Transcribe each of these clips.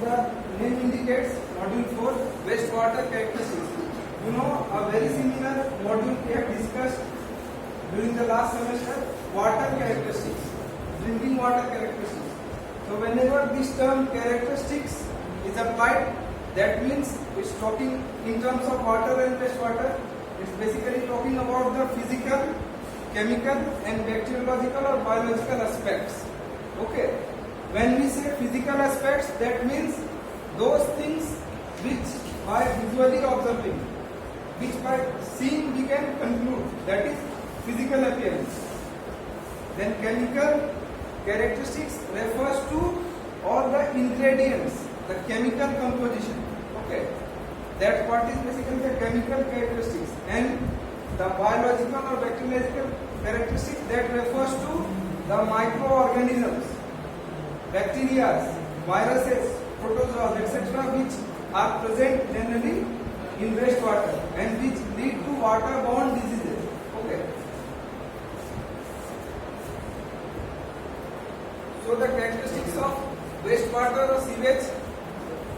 the name indicates module 4 wastewater characteristics. You know, a very similar module we have discussed during the last semester, water characteristics, drinking water characteristics. So whenever this term characteristics is applied, that means it's talking in terms of water and wastewater. It's basically talking about the physical, chemical and bacteriological or biological aspects. Okay. When we say physical aspects, that means those things which by visually observing, which by seeing we can conclude, that is physical appearance. Then chemical characteristics refers to all the ingredients, the chemical composition. Okay, that part is basically the chemical characteristics. And the biological or bacteriological characteristics, that refers to the microorganisms, bacteria, viruses, protozoas, etc., which are present generally in wastewater and which lead to waterborne diseases. Okay. So the characteristics of wastewater or sewage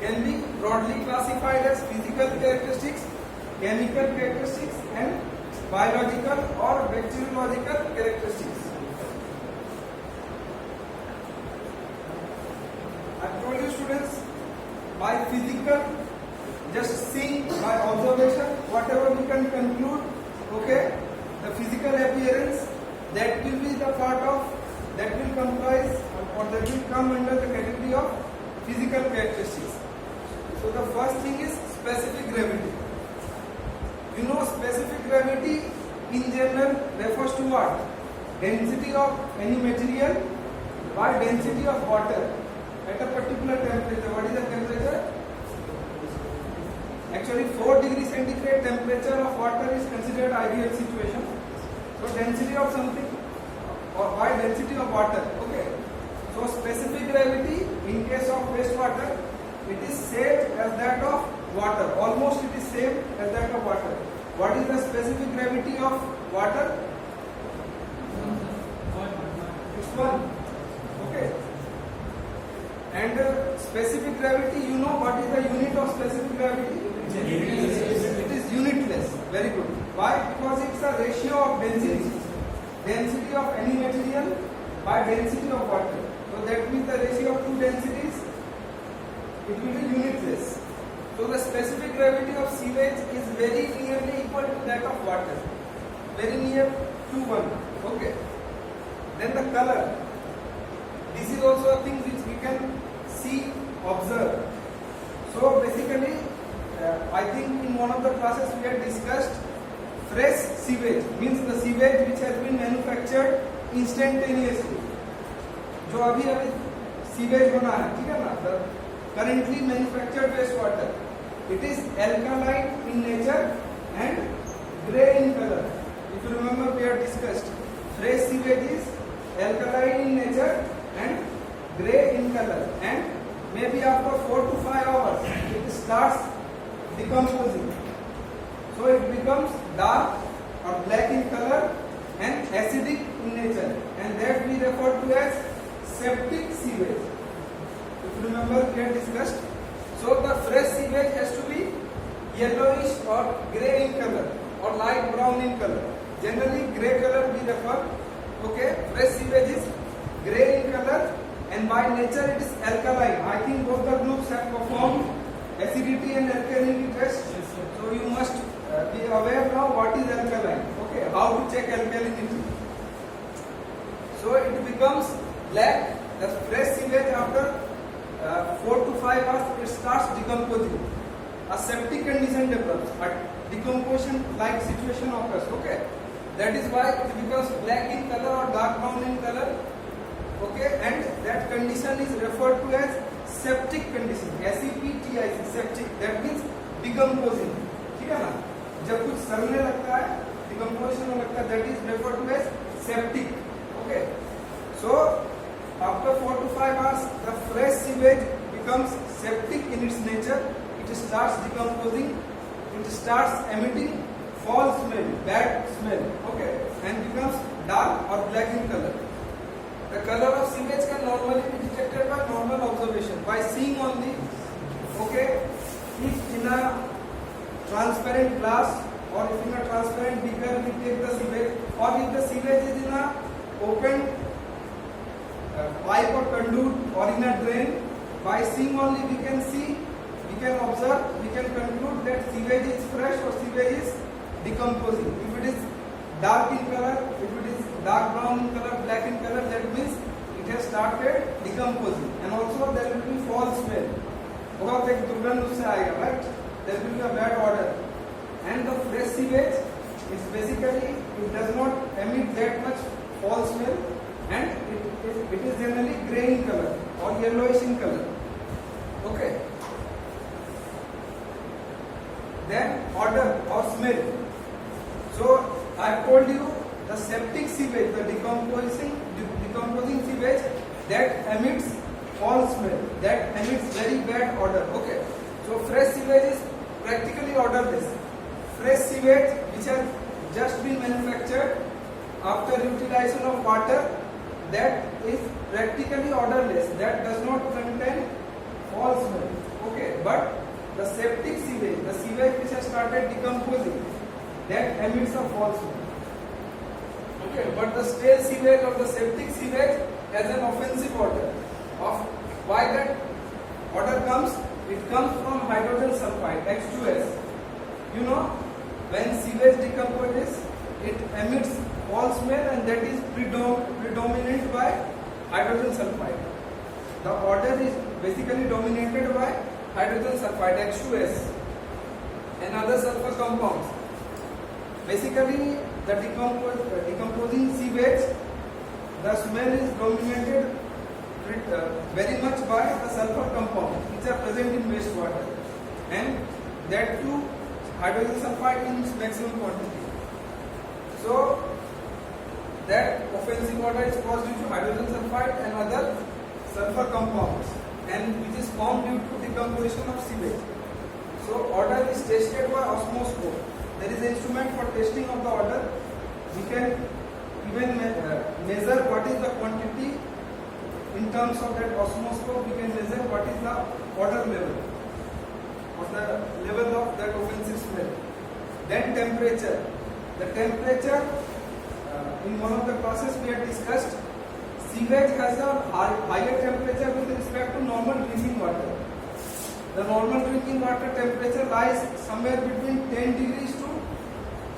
can be broadly classified as physical characteristics, chemical characteristics and biological or bacteriological characteristics. I told you students, by physical, just seeing, by observation, whatever we can conclude, okay, the physical appearance, that will be the part of, that will comprise or that will come under the category of physical characteristics. So the first thing is specific gravity. You know, specific gravity in general refers to what? Density of any material by density of water at a particular temperature. What is the temperature? Actually 4 degrees centigrade temperature of water is considered ideal situation. So density of something or by density of water. Okay. So specific gravity in case of wastewater, it is same as that of water. Almost it is same as that of water. What is the specific gravity of water? It's 1. Okay. And specific gravity, you know what is the unit of specific gravity? It is unitless. Very good. Why? Because it's a ratio of density. Density of any material by density of water. So that means the ratio of two densities, it will be unitless. So the specific gravity of sewage is very nearly equal to that of water. Very near to 1. Okay. Then the color. This is also a thing which we can see, observe. So basically, I think in one of the classes we had discussed fresh sewage, means the sewage which has been manufactured instantaneously. जो अभी sewage बना है, ठीक है ना? The currently manufactured wastewater, it is alkaline in nature and grey in color. If you remember, we have discussed fresh sewage is alkaline in nature and grey in color, and maybe after 4 to 5 hours it starts decomposing. So it becomes dark or black in color and acidic in nature, and that we refer to as septic sewage. If you remember, we had discussed. So the fresh sewage has to be yellowish or grey in color or light brown in color. Generally grey color we refer. Okay, fresh sewage is grey in color and by nature it is alkaline. I think both the groups have performed acidity and alkalinity test. So you must be aware now what is alkaline. Okay, how to check alkalinity. So it becomes black. The fresh sewage after 4 to 5 hours it starts decomposing. A septic condition develops. A decomposition like situation occurs. Okay, that is why it becomes black in color or dark brown in color. Okay, and that condition is referred to as septic condition. SEPTIC, septic. That means decomposing. ठीक है ना? जब कुछ सड़ने लगता है, decomposition होने लगता है, that is referred to as septic. Okay. So after 4 to 5 hours, the fresh sewage becomes septic in its nature. It starts decomposing. It starts emitting foul smell, bad smell. Okay, and becomes dark or black in color. The color of sewage can normally be detected by normal observation, by seeing only Okay, if in a transparent glass or if in a transparent beaker we take the sewage, or if the sewage is in a open pipe or conduit or in a drain, by seeing only we can observe, we can conclude that sewage is fresh or sewage is decomposing. If it is dark in color, if it is dark brown in color, black in color, that means it has started decomposing. And also there will be foul smell. बहुत एक दुर्गंध उससे आएगा, right? There will be a bad odor. And the fresh sewage is basically, it does not emit that much foul smell, and it is generally grey in color or yellowish in color. Okay. Then odor or smell. So I told you the septic sewage, the decomposing sewage that emits foul smell, that emits very bad odor. Okay. So fresh sewage is practically odorless. Fresh sewage which has just been manufactured after utilization of water, that is practically odorless, that does not contain foul smell. Okay. But the septic sewage, the sewage which has started decomposing, that emits a foul smell. Okay. But the stale sewage or the septic sewage has an offensive odor. Of why that odor comes? It comes from hydrogen sulfide, H2S. You know, when sewage decomposes, it emits foul smell, and that is predominant by hydrogen sulfide. The odor is basically dominated by hydrogen sulfide, H2S, and other sulfur compounds. Basically, the decomposing sewage, the smell is dominated very much by the sulfur compounds which are present in wastewater, and that too hydrogen sulfide in maximum quantity. So that offensive odor is caused due to hydrogen sulfide and other sulfur compounds, and which is formed due to decomposition of sewage. So odor is tested by osmoscope. There is an instrument for testing of the odor. We can even measure what is the quantity. In terms of that osmoscope, we can measure what is the odor level or the level of that offensive smell. Then temperature. The temperature, in one of the classes we had discussed, sewage has a higher temperature with respect to normal drinking water. The normal drinking water temperature lies somewhere between 10 degrees to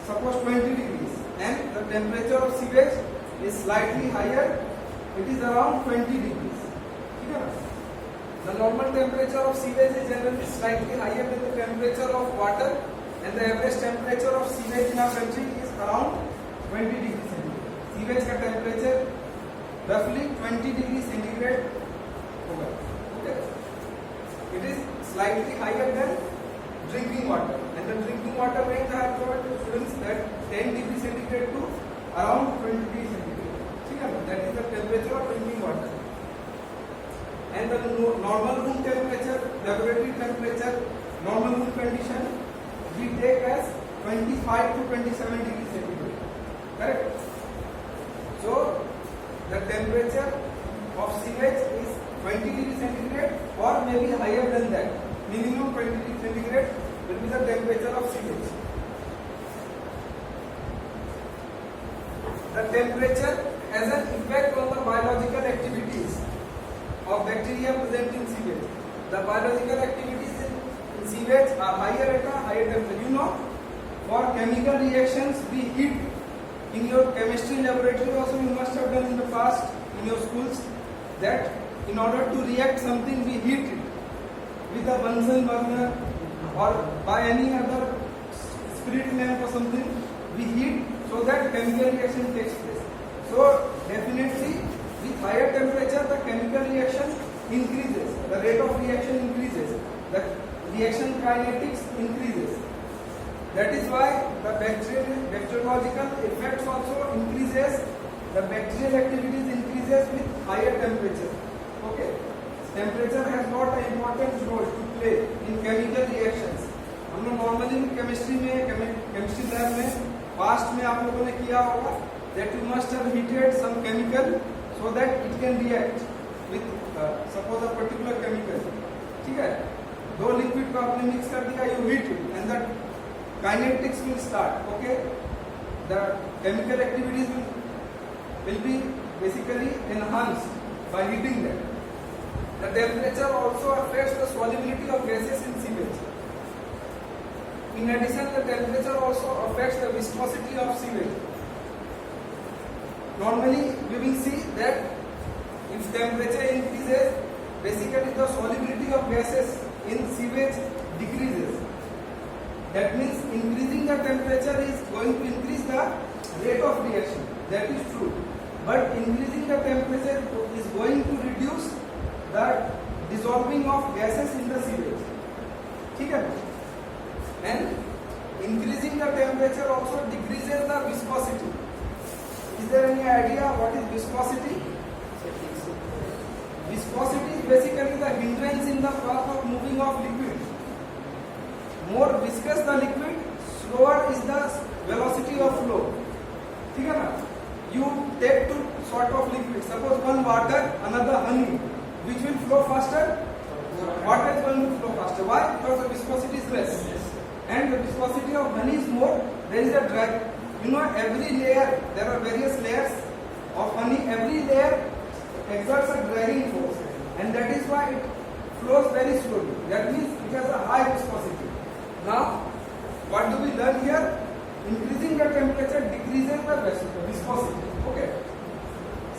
suppose 20 degrees, and the temperature of sewage is slightly higher. It is around 20 degrees. The normal temperature of sewage is generally slightly higher than the temperature of water, and the average temperature of sewage in our country is around 20 degrees centigrade. Sewage का temperature roughly 20 degrees centigrade होगा. Okay. It is slightly higher than drinking water, and the drinking water range I have told students that 10 degrees centigrade to around 20 degrees centigrade. That is the temperature of drinking water. And the normal room temperature, laboratory temperature, normal room condition, we take as 25 to 27 degrees centigrade. Correct? So the temperature of sewage is 20 degrees centigrade or maybe higher than that. Minimum 20 degrees centigrade will be the temperature of sewage. The temperature has an effect on the biological activities of bacteria present in sewage. The biological activities in sewage are higher at a higher temperature. You know, for chemical reactions we heat. In your chemistry laboratory also you must have done in the past in your schools that in order to react something we heat it with a Bunsen burner or by any other spirit lamp or something. We heat so that chemical reaction takes place. So definitely with higher temperature the chemical reaction increases, the rate of reaction increases, the reaction kinetics increases. That is why the bacteriological effects also increases, the bacterial activities increases with higher temperature. Okay, temperature has got an important role to play in chemical reactions. हम लोग normally chemistry lab में past में आप लोगों ने किया होगा that you must have heated some chemical so that it can react with suppose a particular chemical. ठीक है? दो लिक्विड को आपने मिक्स कर दिया, you heat it and the kinetics will start. Okay, the chemical activities will be basically enhanced by heating them. The temperature also affects the solubility of gases in sewage. In addition, the temperature also affects the viscosity of sewage. Normally, we will see that if temperature increases, basically the solubility of gases in sewage decreases. That means increasing the temperature is going to increase the rate of reaction. That is true. But increasing the temperature is going to reduce the dissolving of gases in the sewage. ठीक है? And increasing the temperature also decreases the viscosity. Is there any idea what is viscosity? Viscosity is basically the hindrance in the path of moving of liquid. More viscous the liquid, slower is the velocity of flow. ठीक है ना? You take two sort of liquid. Suppose one water, another honey. Which will flow faster? Water is going to flow faster. Why? Because the viscosity is less. And the viscosity of honey is more. There is a drag. You know, every layer, there are various layers of honey. Every layer exerts a dragging force. And that is why it flows very slowly. That means it has a high viscosity. Now, what do we learn here? Increasing the temperature decreases the viscosity. Okay.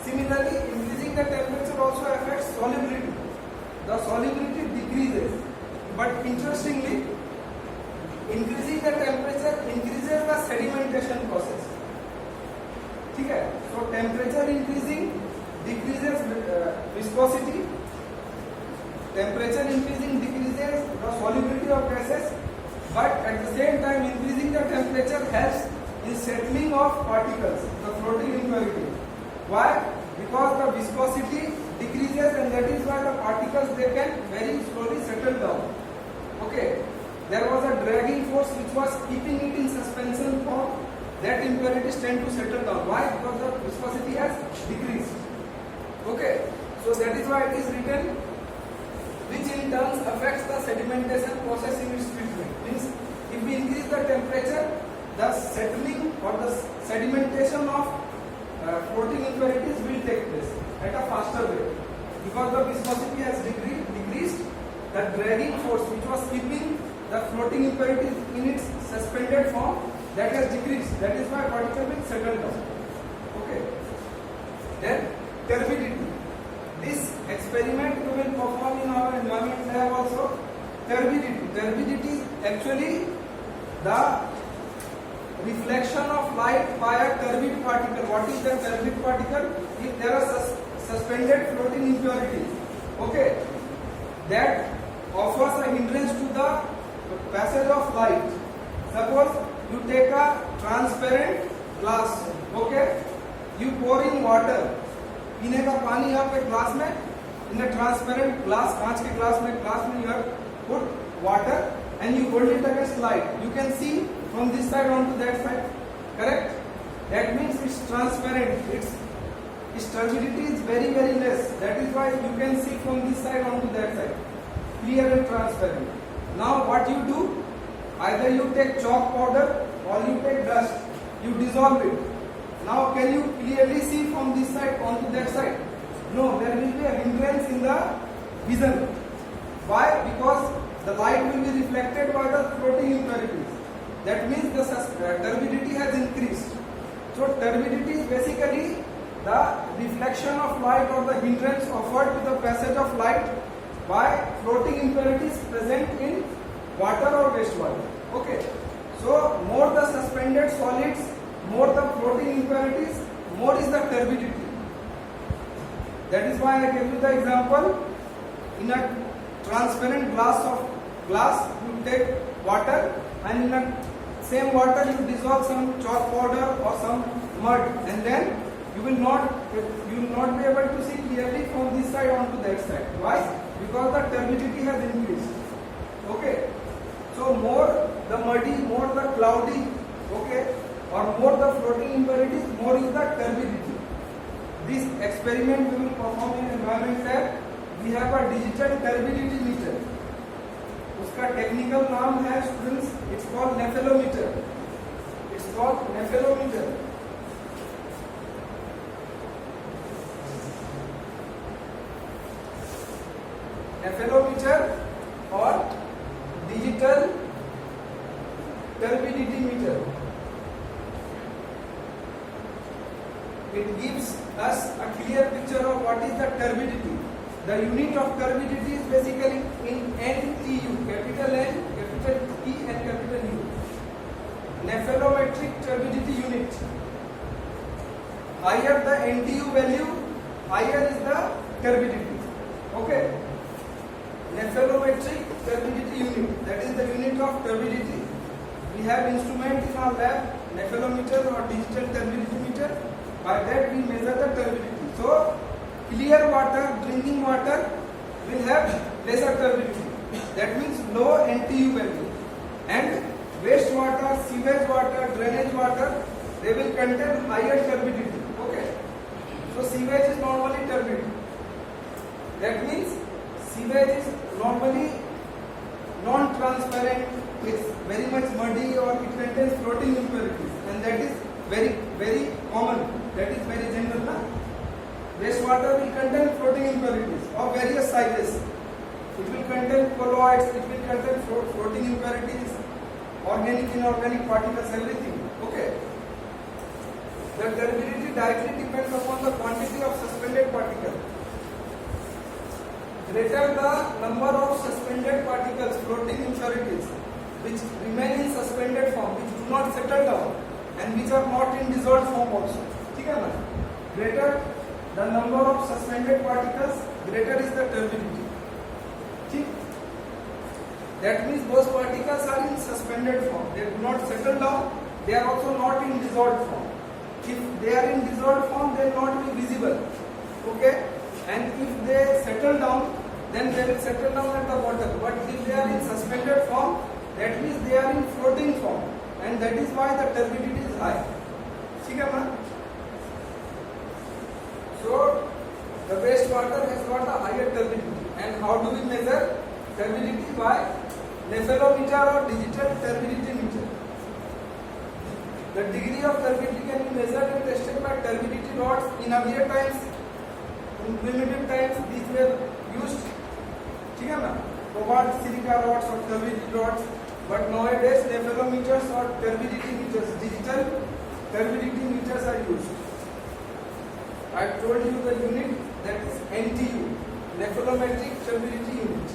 Similarly, increasing the temperature also affects solubility. The solubility decreases. But interestingly, increasing the temperature increases the sedimentation process. ठीक है? So temperature increasing decreases viscosity. Temperature increasing decreases the solubility of gases. But at the same time, increasing the temperature helps in settling of particles, the floating impurities. Why? Because the viscosity decreases, and that is why the particles, they can very slowly settle down. Okay, there was a dragging force which was keeping it in suspension form. That impurities tend to settle down. Why? Because the viscosity has decreased. Okay, so that is why it is written, which in turn affects the sedimentation process in its treatment. Means if we increase the temperature, the settling or the sedimentation of floating impurities will take place at a faster rate. Because the viscosity has decreased, the dragging force which was keeping the floating impurities in its suspended form, that has decreased. That is why particle will settle down. Okay. Then turbidity. This experiment we will perform in our environment lab also. Turbidity. Turbidity is actually the reflection of light by a turbid particle. What is the turbid particle? If there are suspended floating impurities, okay, that offers a hindrance to the passage of light. Suppose you take a transparent glass, okay, you pour in water. पीने का पानी यहाँ पे glass में, in a transparent glass, कांच के glass में you have put water and you hold it against light. You can see from this side onto that side, correct? That means it's transparent. Its turbidity is very less. That is why you can see from this side onto that side, clear and transparent. Now what you do? Either you take chalk powder or you take dust. You dissolve it. Now can you clearly see from this side onto that side? No, there will be a hindrance in the vision. Why? Because the light will be reflected by the floating impurities. That means the turbidity has increased. So turbidity is basically the reflection of light or the hindrance offered to the passage of light by floating impurities present in water or wastewater. Okay. So more the suspended solids, more the floating impurities, more is the turbidity. That is why I gave you the example. In a transparent glass, you take water, and in a same water you dissolve some chalk powder or some mud, and then you will not be able to see clearly from this side onto that side. Why? Because the turbidity has increased. Okay. So more the muddy, more the cloudy, okay, or more the floating impurities, more is the turbidity. This experiment we will perform in environment lab. We have a digital turbidity meter. उसका technical नाम है students, it's called nephelometer. It's called nephelometer. Nephelometer और digital turbidity meter. It gives us a clear picture of what is the turbidity. The unit of turbidity is basically in NTU, capital N, capital T and capital U. Nephelometric turbidity unit. Higher the NTU value, higher is the turbidity. Okay. Nephelometric turbidity unit, that is the unit of turbidity. We have instrument in our lab, nephelometer or digital turbidity meter. By that we measure the turbidity. So clear water, drinking water will have lesser turbidity. That means low NTU value. And wastewater, sewage water, drainage water, they will contain higher turbidity. Okay. So sewage is normally turbid. That means sewage is normally non-transparent. It's very much muddy or it contains floating impurities, and that is very common. That is very general. Na? Wastewater will contain floating impurities of various sizes. It will contain colloids, it will contain floating impurities, organic, inorganic particles, everything. Okay. The turbidity directly depends upon the quantity of suspended particles. Greater the number of suspended particles, floating impurities, which remain in suspended form, which do not settle down and which are not in dissolved form also. ठीक है ना? Greater the number of suspended particles, greater is the turbidity. ठीक? That means those particles are in suspended form. They do not settle down. They are also not in dissolved form. If they are in dissolved form, they will not be visible. Okay? And if they settle down, then they will settle down at the bottom. But if they are in suspended form, that means they are in floating form, and that is why the turbidity is high. ठीक है ना? So the wastewater has got a higher turbidity. And how do we measure turbidity? By nephelometer or digital turbidity meter. The degree of turbidity can be measured and tested by turbidity rods. In earlier times, in primitive times, these were used. ठीक है ना? Cobalt silica rods or turbidity rods. But nowadays nephelometers or turbidity meters, digital turbidity meters are used. I told you the unit, that is NTU, nephelometric turbidity unit.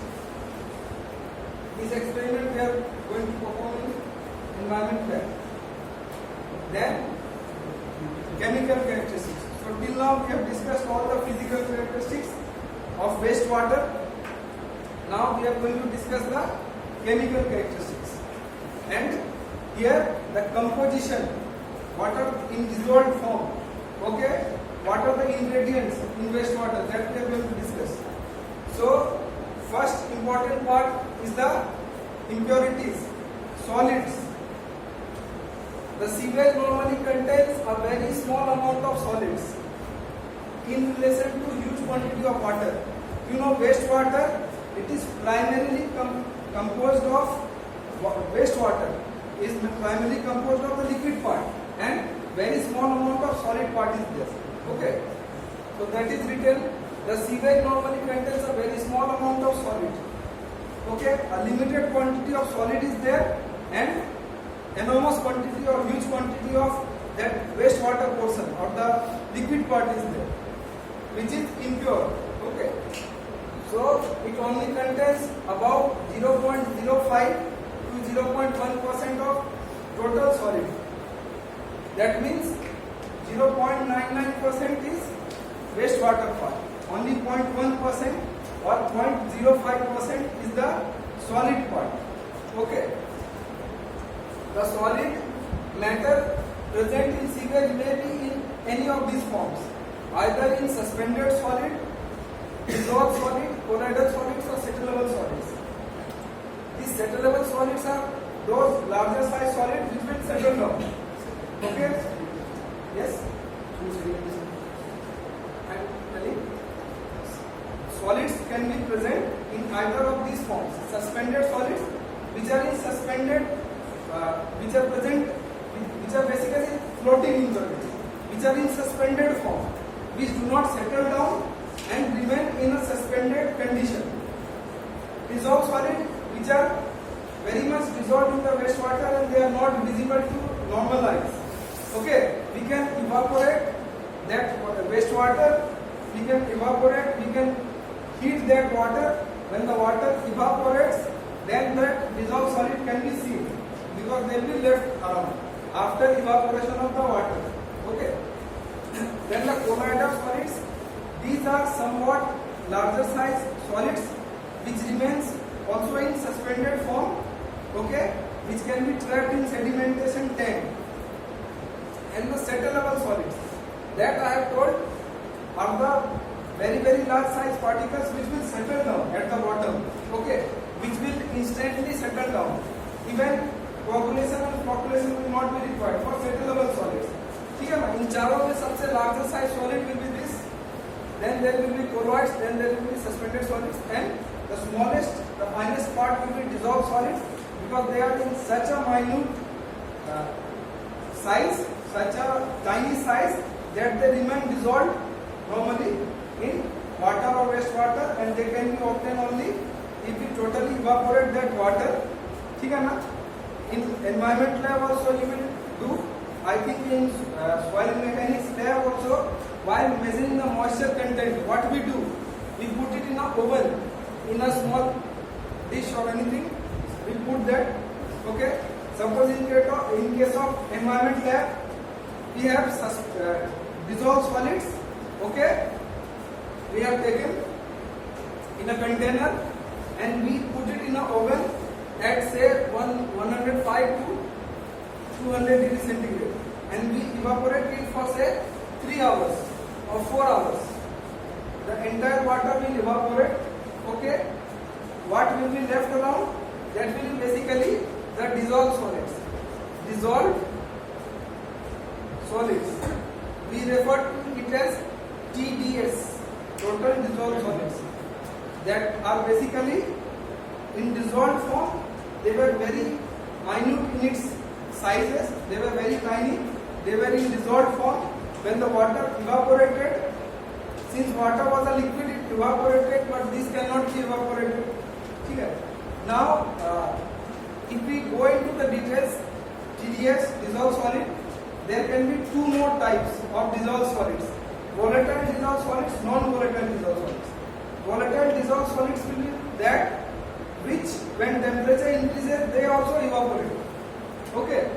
This experiment we are going to perform in environment lab. Then chemical characteristics. So till now we have discussed all the physical characteristics of wastewater. Now we are going to discuss the chemical characteristics. And here the composition, what are in dissolved form, okay, what are the ingredients in wastewater, that we are going to discuss. So first important part is the impurities, solids. The sewage normally contains a very small amount of solids in relation to huge quantity of water. You know, wastewater, it is primarily composed of wastewater is primarily composed of the liquid part, and very small amount of solid part is there. Okay, so that is written. The sewage normally contains a very small amount of solid. Okay, a limited quantity of solid is there, and enormous quantity or huge quantity of that wastewater portion or the liquid part is there, which is impure. Okay, so it only contains about 0.05 to 0.1% of total solid. That means 0.99% is wastewater part. Only 0.1% or 0.05% is the solid part. Okay. The solid matter present in sewage may be in any of these forms, either in suspended solid, dissolved solid, colloidal solids or settlable solids. These settlable solids are those larger size solids which will settle down. Okay? Yes? I'm telling solids can be present in either of these forms. Suspended solids, which are in suspended, which are present, which are basically floating in the air, which are in suspended form, which do not settle down and remain in a suspended condition. Dissolved solid, which are very much dissolved in the wastewater and they are not visible to normal eyes. Okay, we can evaporate that wastewater, we can heat that water. When the water evaporates, then that dissolved solid can be seen because they will be left around after evaporation of the water. Okay. Then the colloidal solids, these are somewhat larger size solids which remains also in suspended form, okay, which can be trapped in sedimentation tank. And the settleable solids that I have told are the very large size particles which will settle down at the bottom, okay, which will instantly settle down. Even coagulation and flocculation will not be required for settleable solids. ठीक है ना? इन चारों में सबसे larger size solid will be this. Then there will be colloids, then there will be suspended solids, and the smallest, the finest part will be dissolved solids because they are in such a minute size, such a tiny size that they remain dissolved normally in water or wastewater, and they can be obtained only if we totally evaporate that water. ठीक है ना? In environment lab also you will do. I think in soil mechanics lab also, while measuring the moisture content, what we do, we put it in a oven, in a small dish or anything, we put that. Okay. Suppose in case of environment lab, we have dissolved solids. Okay. We have taken in a container and we put it in a oven at say 105 to 200 degrees centigrade, and we evaporate it for say 3 hours or 4 hours. The entire water will evaporate. Okay. What will be left around? That will be basically the dissolved solids. Dissolved solids. We refer to it as TDS, total dissolved solids. That are basically in dissolved form. They were very minute in its sizes. They were very tiny. They were in dissolved form. When the water evaporated, since water was a liquid, it evaporated, but this cannot be evaporated. Okay. Now, if we go into the details, TDS, dissolved solid, there can be two more types of dissolved solids: volatile dissolved solids, non-volatile dissolved solids. Volatile dissolved solids will be that which, when temperature increases, they also evaporate. Okay.